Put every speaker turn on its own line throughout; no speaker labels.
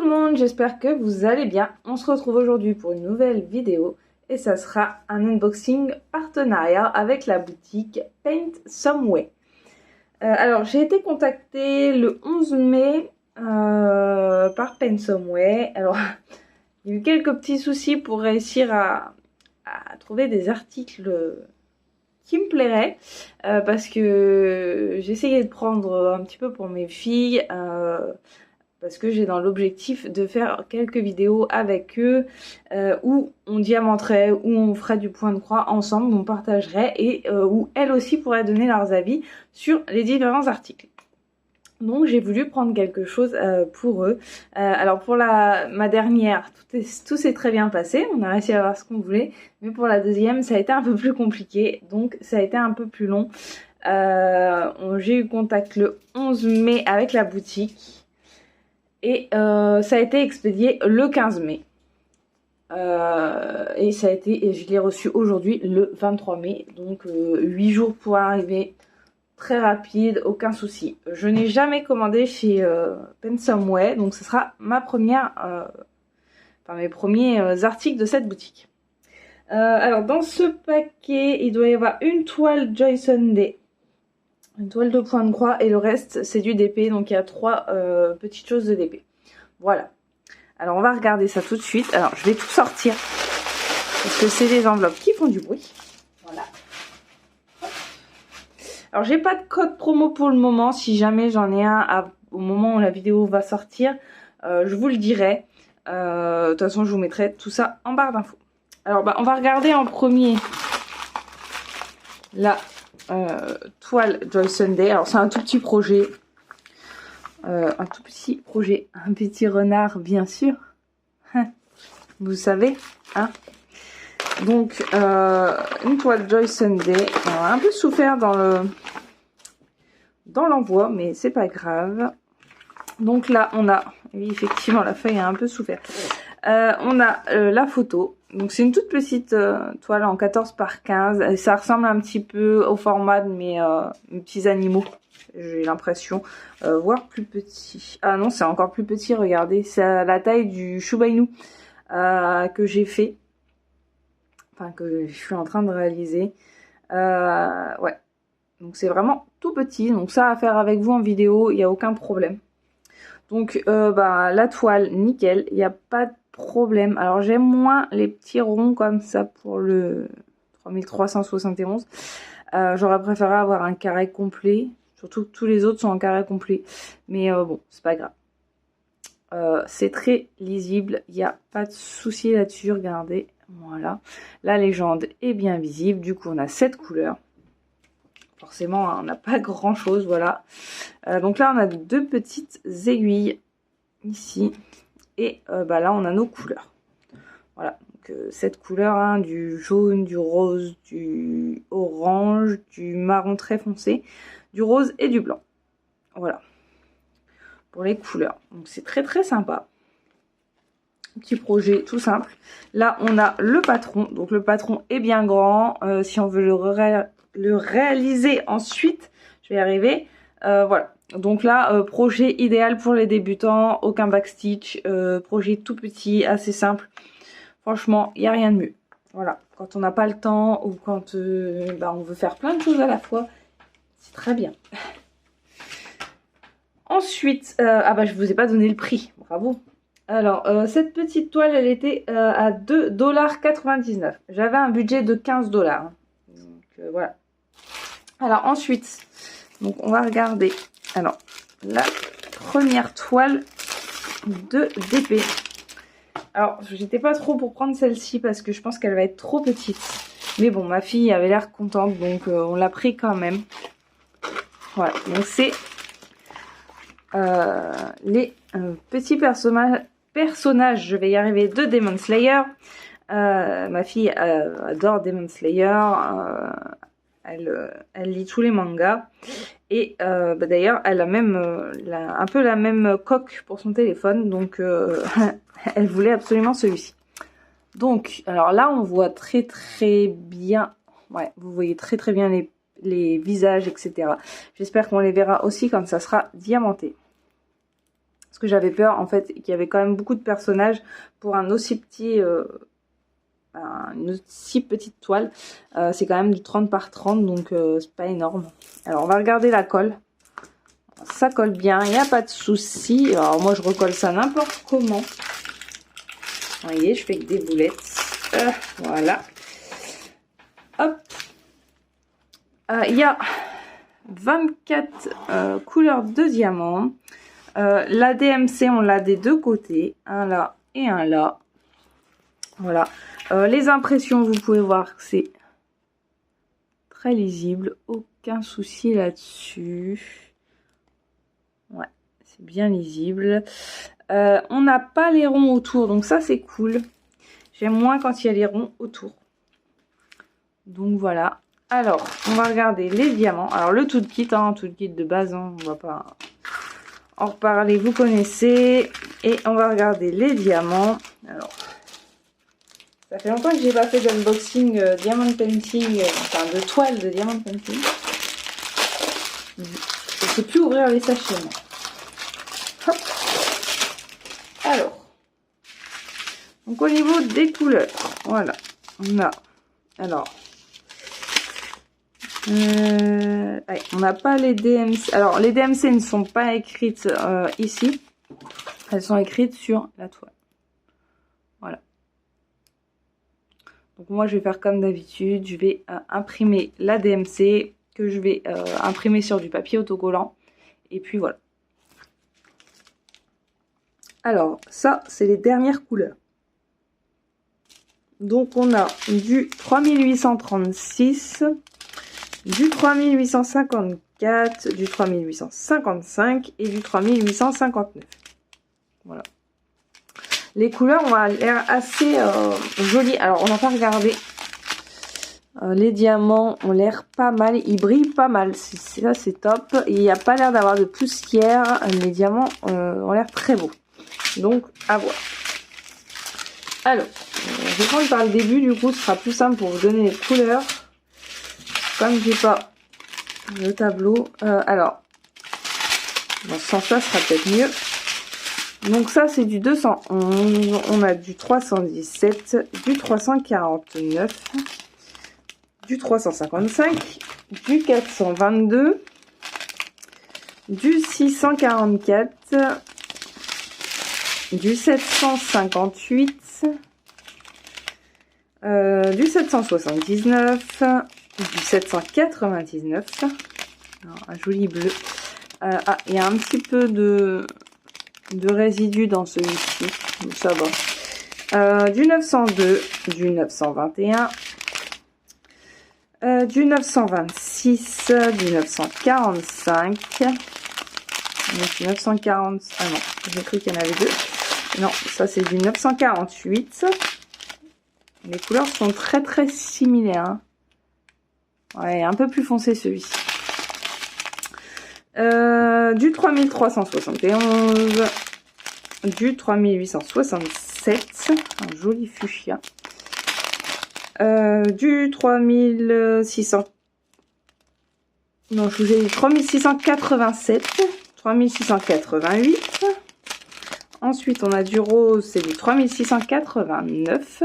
tout le monde, j'espère que vous allez bien. On se retrouve aujourd'hui pour une nouvelle vidéo et ça sera un unboxing partenariat avec la boutique Paint Some Way. Alors j'ai été contactée le 11 mai par Paint Some Way. Alors il y a eu quelques petits soucis pour réussir à trouver des articles qui me plairaient parce que j'essayais de prendre un petit peu pour mes filles parce que j'ai dans l'objectif de faire quelques vidéos avec eux où on diamanterait, où on ferait du point de croix ensemble, on partagerait et où elles aussi pourraient donner leurs avis sur les différents articles. Donc j'ai voulu prendre quelque chose pour eux. Alors pour ma dernière, tout s'est très bien passé, on a réussi à avoir ce qu'on voulait, mais pour la deuxième ça a été un peu plus compliqué, donc ça a été un peu plus long. J'ai eu contact le 11 mai avec la boutique et ça a été expédié le 15 mai. Et je l'ai reçu aujourd'hui le 23 mai, donc 8 jours pour arriver. Très rapide, aucun souci. Je n'ai jamais commandé chez Paint Some Way, donc ce sera mes premiers articles de cette boutique. Alors dans ce paquet, il doit y avoir une toile Joy Sunday, une toile de point de croix et le reste c'est du DP, donc il y a 3 petites choses de DP. Voilà. Alors on va regarder ça tout de suite. Alors je vais tout sortir parce que c'est des enveloppes qui font du bruit. Voilà. Alors j'ai pas de code promo pour le moment, si jamais j'en ai un au moment où la vidéo va sortir, je vous le dirai. De toute façon je vous mettrai tout ça en barre d'infos. Alors on va regarder en premier la toile Joy Sunday. Alors c'est un tout petit projet, un petit renard bien sûr, vous savez, hein. Donc une toile Joy Sunday, on a un peu souffert dans l'envoi, mais c'est pas grave. Donc là on a, oui effectivement la feuille a un peu souffert. On a la photo, donc c'est une toute petite toile en 14 par 15, et ça ressemble un petit peu au format de mes petits animaux, j'ai l'impression, voire plus petit. Ah non, c'est encore plus petit, regardez, c'est à la taille du Shiba Inu que j'ai fait. Enfin, que je suis en train de réaliser. Ouais. Donc c'est vraiment tout petit. Donc ça à faire avec vous en vidéo, il n'y a aucun problème. Donc la toile, nickel. Il n'y a pas de problème. Alors j'aime moins les petits ronds comme ça pour le 3371. J'aurais préféré avoir un carré complet. Surtout que tous les autres sont en carré complet. Mais bon, c'est pas grave. C'est très lisible. Il n'y a pas de souci là-dessus. Regardez. Voilà, la légende est bien visible. Du coup, on a 7 couleurs. Forcément, on n'a pas grand chose. Voilà. Donc là, on a 2 petites aiguilles ici. Et là, on a nos couleurs. Voilà. Donc 7 couleurs, hein, du jaune, du rose, du orange, du marron très foncé, du rose et du blanc. Voilà. Pour les couleurs. Donc c'est très très sympa. Petit projet tout simple. Là on a le patron, donc le patron est bien grand. Si on veut le réaliser ensuite, je vais y arriver. Voilà, donc là projet idéal pour les débutants, aucun backstitch, projet tout petit, assez simple. Franchement il n'y a rien de mieux. Voilà, quand on n'a pas le temps ou quand on veut faire plein de choses à la fois, c'est très bien. Ensuite, je vous ai pas donné le prix, bravo. Alors, cette petite toile, elle était à 2,99 $. J'avais un budget de 15 $. Hein. Donc, voilà. Alors, ensuite, donc on va regarder. Alors, la première toile de DP. Alors, j'étais pas trop pour prendre celle-ci parce que je pense qu'elle va être trop petite. Mais bon, ma fille avait l'air contente, donc on l'a pris quand même. Voilà, donc c'est les petits personnages, je vais y arriver, de Demon Slayer. Ma fille adore Demon Slayer, elle lit tous les mangas et d'ailleurs elle a même un peu la même coque pour son téléphone, donc elle voulait absolument celui-ci. Donc alors là on voit très très bien, ouais, vous voyez très très bien les visages, etc. J'espère qu'on les verra aussi quand ça sera diamanté. Parce que j'avais peur en fait qu'il y avait quand même beaucoup de personnages pour un aussi petit... une aussi petite toile. C'est quand même du 30 par 30, donc c'est pas énorme. Alors on va regarder la colle. Ça colle bien, il n'y a pas de souci. Alors moi je recolle ça n'importe comment. Vous voyez, je fais que des boulettes. Voilà. Hop. Il y a 24 couleurs de diamants. La DMC, on l'a des deux côtés. Un là et un là. Voilà. Les impressions, vous pouvez voir que c'est très lisible. Aucun souci là-dessus. Ouais, c'est bien lisible. On n'a pas les ronds autour, donc ça c'est cool. J'aime moins quand il y a les ronds autour. Donc voilà. Alors, on va regarder les diamants. Alors le tout kit de base, hein, on va pas en reparler, vous connaissez. Et on va regarder les diamants. Alors, ça fait longtemps que j'ai pas fait d'unboxing diamond painting, enfin de toile de diamond painting. Je sais plus ouvrir les sachets, moi. Hop. Alors, donc au niveau des couleurs, voilà, on a, alors, ouais, on n'a pas les DMC. Alors, les DMC ne sont pas écrites ici, elles sont écrites sur la toile. Voilà. Donc moi, je vais faire comme d'habitude, je vais imprimer la DMC que je vais imprimer sur du papier autocollant. Et puis voilà. Alors, ça, c'est les dernières couleurs. Donc, on a du 3836, du 3854, du 3855 et du 3859. Voilà. Les couleurs ont l'air assez jolies. Alors, on n'a pas regardé. Les diamants ont l'air pas mal. Ils brillent pas mal. Ça, c'est top. Il n'y a pas l'air d'avoir de poussière. Les diamants ont l'air très beaux. Donc, à voir. Alors, je vais prendre par le début, du coup, ce sera plus simple pour vous donner les couleurs. Comme j'ai pas le tableau. Alors, dans ce sens-là, ce sera peut-être mieux. Donc ça, c'est du 211. On a du 317, du 349, du 355, du 422, du 644, du 758, du 779, du 799, alors, un joli bleu. Ah, il y a un petit peu de résidus dans celui-ci, donc ça va. Du 902, du 921, du 926, du 945, donc du 940, ah non, j'ai cru qu'il y en avait deux. Non, ça c'est du 948. Les couleurs sont très très similaires. Hein. Ouais, un peu plus foncé celui-ci. Du 3371, du 3867, un joli fuchsia. Du 3600, non, je vous ai dit 3687, 3688. Ensuite, on a du rose, c'est du 3689.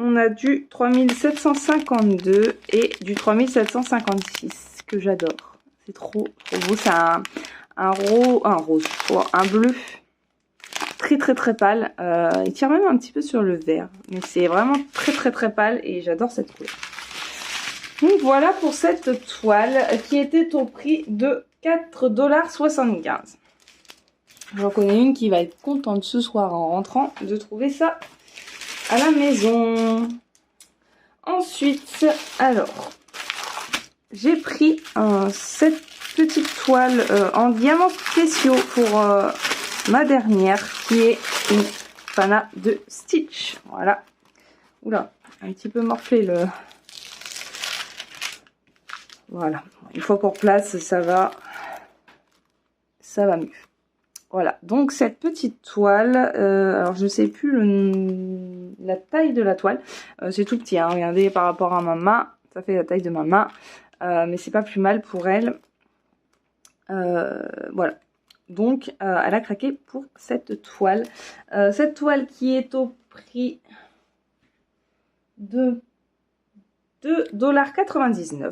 On a du 3752 et du 3756 que j'adore. C'est trop beau. C'est un rose, un bleu très très très pâle. Il tire même un petit peu sur le vert. Mais c'est vraiment très très très pâle et j'adore cette couleur. Donc voilà pour cette toile qui était au prix de 4,75 $. J'en connais une qui va être contente ce soir en rentrant de trouver ça à la maison. Ensuite, alors, j'ai pris cette petite toile en diamants spéciaux pour ma dernière, qui est une Fana de Stitch. Voilà. Oula, un petit peu morflé le... Voilà. Une fois qu'on replace, ça va mieux. Voilà, donc cette petite toile, alors je sais plus la taille de la toile, c'est tout petit, hein, regardez par rapport à ma main, ça fait la taille de ma main, mais c'est pas plus mal pour elle. Voilà. Donc, elle a craqué pour cette toile. Cette toile qui est au prix de 2,99 $.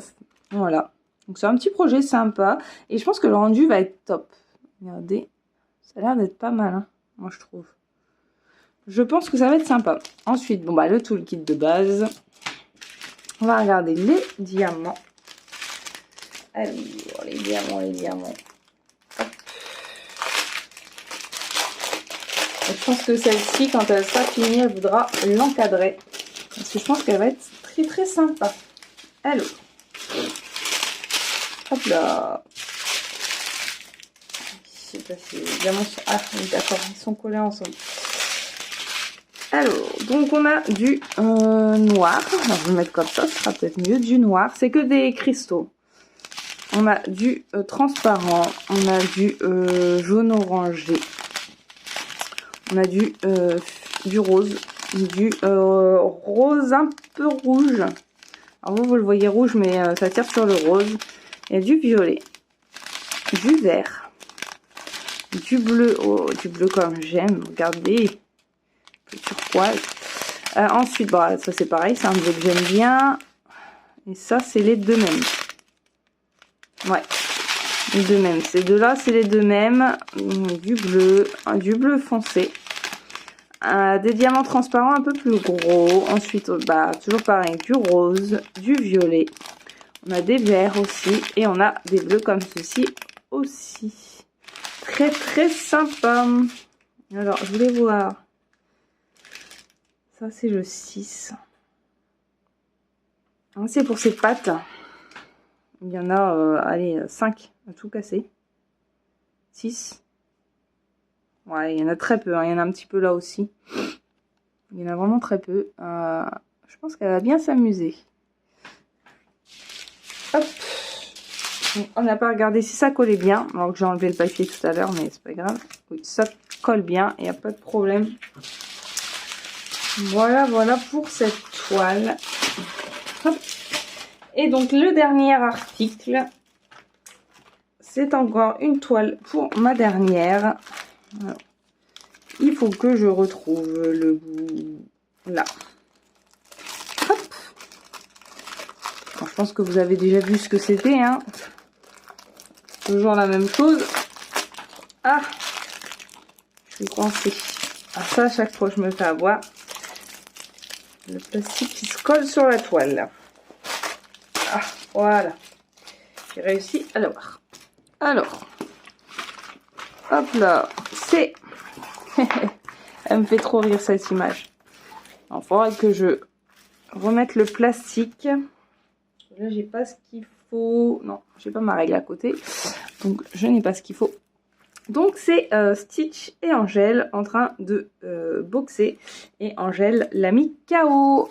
Voilà. Donc, c'est un petit projet sympa. Et je pense que le rendu va être top. Regardez. Ça a l'air d'être pas mal, hein, moi, je trouve. Je pense que ça va être sympa. Ensuite, bon, bah, le toolkit de base. On va regarder les diamants. Alors, les diamants. Hop. Et je pense que celle-ci, quand elle sera finie, elle voudra l'encadrer. Parce que je pense qu'elle va être très très sympa. Alors. Hop là. Je sais pas si les diamants sont... Ah oui, d'accord, ils sont collés ensemble. Alors, donc on a du noir. Alors, je vais le mettre comme ça, ce sera peut-être mieux. Du noir, c'est que des cristaux. On a du transparent, on a du jaune orangé, on a du rose, du rose un peu rouge. Alors vous le voyez rouge, mais ça tire sur le rose. Il y a du violet, du vert, du bleu, oh, du bleu comme j'aime, regardez, le turquoise. Ensuite, bah, ça c'est pareil, c'est un bleu que j'aime bien. Et ça, c'est les deux mêmes. Ouais, les deux mêmes. Ces deux-là, c'est les deux mêmes. Du bleu foncé. Des diamants transparents un peu plus gros. Ensuite, bah, toujours pareil, du rose, du violet. On a des verts aussi. Et on a des bleus comme ceci aussi. Très, très sympa. Alors, je voulais voir. Ça, c'est le 6. C'est pour ses pattes. Il y en a, allez, 5 à tout casser. 6. Ouais, il y en a très peu. Hein. Il y en a un petit peu là aussi. Il y en a vraiment très peu. Je pense qu'elle va bien s'amuser. Hop. Donc, on n'a pas regardé si ça collait bien. Alors que j'ai enlevé le papier tout à l'heure, mais c'est pas grave. Oui, ça colle bien. Il n'y a pas de problème. Voilà pour cette toile. Hop. Et donc le dernier article, c'est encore une toile pour ma dernière. Alors, il faut que je retrouve le bout là. Hop. Alors, je pense que vous avez déjà vu ce que c'était. Hein. Toujours la même chose. Ah, je suis coincée. Ah ça, à chaque fois je me fais avoir. Le plastique qui se colle sur la toile. Ah, voilà. J'ai réussi à l'avoir. Alors, hop là, c'est... Elle me fait trop rire cette image. Il faudra que je remette le plastique. Là, j'ai pas ce qu'il faut. Non, j'ai pas ma règle à côté. Donc, je n'ai pas ce qu'il faut. Donc, c'est Stitch et Angèle en train de boxer. Et Angèle l'a mis KO.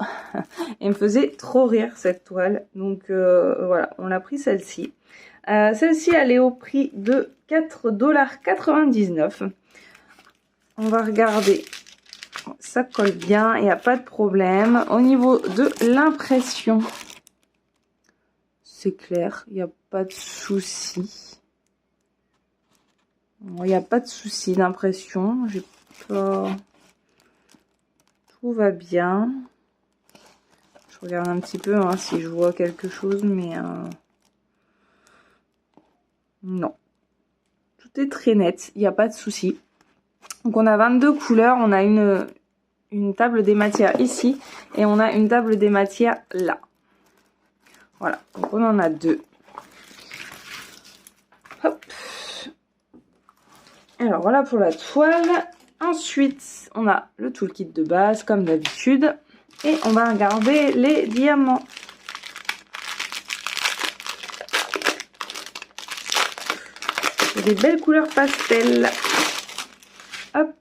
Elle me faisait trop rire cette toile. Donc, voilà, on a pris celle-ci. Celle-ci, elle est au prix de 4,99 $. On va regarder. Ça colle bien, il n'y a pas de problème. Au niveau de l'impression, c'est clair, il n'y a pas de souci. Il n'y a pas de souci d'impression. J'ai pas... Tout va bien. Je regarde un petit peu hein, si je vois quelque chose, mais non. Tout est très net, il n'y a pas de souci. Donc on a 22 couleurs, on a une table des matières ici et on a une table des matières là. Voilà, donc on en a deux. Hop. Alors voilà pour la toile. Ensuite, on a le toolkit de base comme d'habitude et on va regarder les diamants. C'est des belles couleurs pastel. Hop.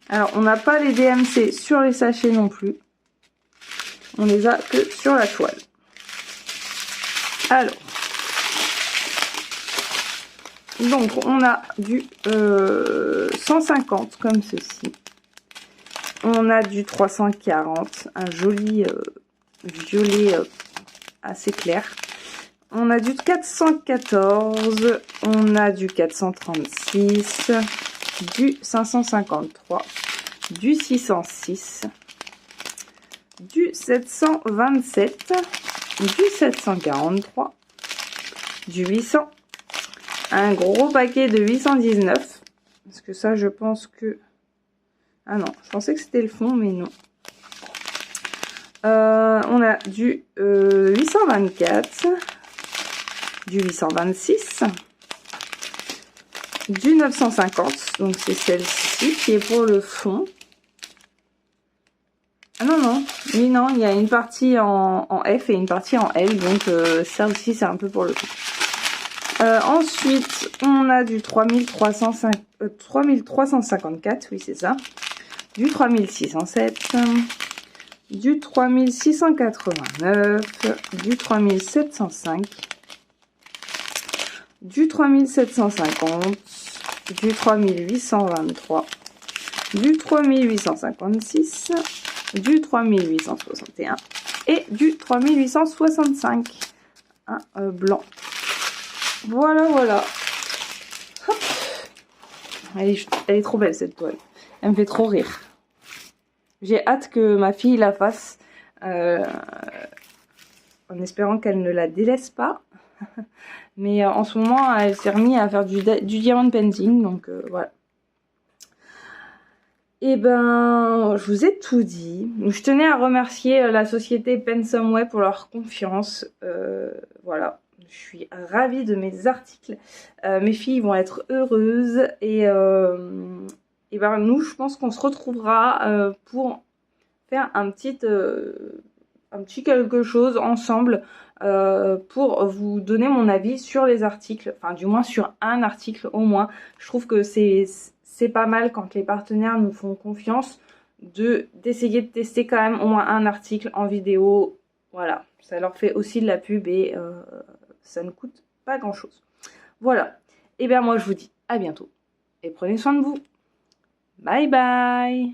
Alors, on n'a pas les DMC sur les sachets non plus. On les a que sur la toile. Alors. Donc, on a du 150 comme ceci. On a du 340. Un joli violet assez clair. On a du 414, on a du 436, du 553, du 606, du 727, du 743, du 800, un gros paquet de 819, parce que ça je pense que... Ah non, je pensais que c'était le fond, mais non. On a du 824, du 826, du 950, donc c'est celle-ci qui est pour le fond. Ah non, non, oui, non, il y a une partie en F et une partie en L, donc ça aussi c'est un peu pour le fond. Ensuite, on a du 3354, oui c'est ça, du 3607, du 3689, du 3705, du 3750, du 3823, du 3856, du 3861 et du 3865. Un blanc. Voilà, voilà. Hop. Elle est trop belle cette toile. Elle me fait trop rire. J'ai hâte que ma fille la fasse. En espérant qu'elle ne la délaisse pas. Mais en ce moment, elle s'est remise à faire du diamond painting. Donc voilà. Et ben, je vous ai tout dit. Je tenais à remercier la société Pensumway pour leur confiance. Voilà. Je suis ravie de mes articles. Mes filles vont être heureuses. Et ben nous, je pense qu'on se retrouvera pour faire un petit quelque chose ensemble pour vous donner mon avis sur les articles. Enfin, du moins sur un article au moins. Je trouve que c'est pas mal quand les partenaires nous font confiance d'essayer de tester quand même au moins un article en vidéo. Voilà, ça leur fait aussi de la pub et ça ne coûte pas grand chose. Voilà, et bien moi je vous dis à bientôt et prenez soin de vous. Bye bye.